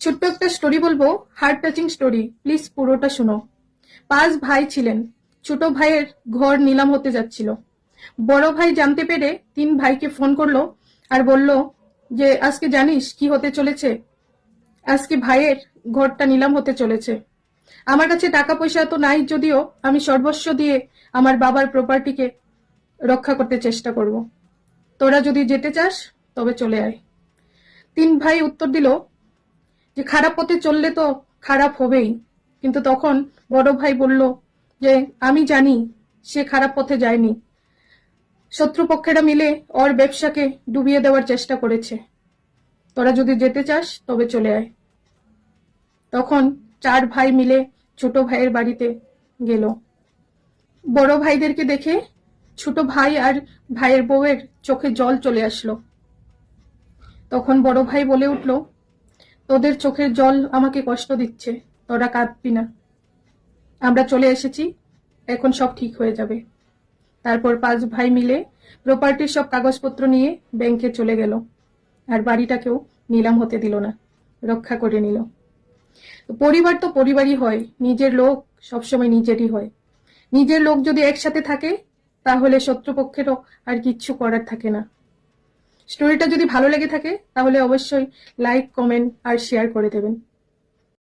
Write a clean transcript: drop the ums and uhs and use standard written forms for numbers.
ছোট্ট একটা স্টোরি বলবো, হার্ট টাচিং স্টোরি, প্লিজ পুরোটা শুনো। 5 ভাই ছিলেন। ছোট ভাইয়ের ঘর নিলাম হতে যাচ্ছিল। বড় ভাই জানতে পেরে 3 ভাইকে ফোন করলো আর বলল যে আজকে জানিস কি হতে চলেছে, আজকে ভাইয়ের ঘরটা নিলাম হতে চলেছে। আমার কাছে টাকা পয়সা তো নাই, যদিও আমি সর্বস্ব দিয়ে আমার বাবার প্রপার্টিকে রক্ষা করতে চেষ্টা করব। তোরা যদি যেতে চাস তবে চলে আয়। 3 ভাই উত্তর দিল যে খারাপ পথে চললে তো খারাপ হবেই, কিন্তু তখন বড় ভাই বলল যে আমি জানি সে খারাপ পথে যায়নি, শত্রুপক্ষেরা মিলে ওর ব্যবসাকে ডুবিয়ে দেওয়ার চেষ্টা করেছে। তোরা যদি যেতে চাস তবে চলে আয়। তখন 4 ভাই মিলে ছোট ভাইয়ের বাড়িতে গেল। বড় ভাইদেরকে দেখে ছোট ভাই আর ভাইয়ের বউয়ের চোখে জল চলে আসলো। তখন বড় ভাই বলে উঠল, তোদের চোখের জল আমাকে কষ্ট দিচ্ছে, তোরা কাঁদবি না, আমরা চলে এসেছি, এখন সব ঠিক হয়ে যাবে। তারপর 5 ভাই মিলে প্রপার্টির সব কাগজপত্র নিয়ে ব্যাংকে চলে গেল, আর বাড়িটাকেও নিলাম হতে দিল না, রক্ষা করে নিল। পরিবার তো পরিবারই হয়, নিজের লোক সবসময় নিজেরই হয়। নিজের লোক যদি একসাথে থাকে তাহলে শত্রুপক্ষেরও আর কিচ্ছু করার থাকে না। স্টোরিটা যদি ভালো লেগে থাকে তাহলে অবশ্যই লাইক, কমেন্ট আর শেয়ার করে দেবেন।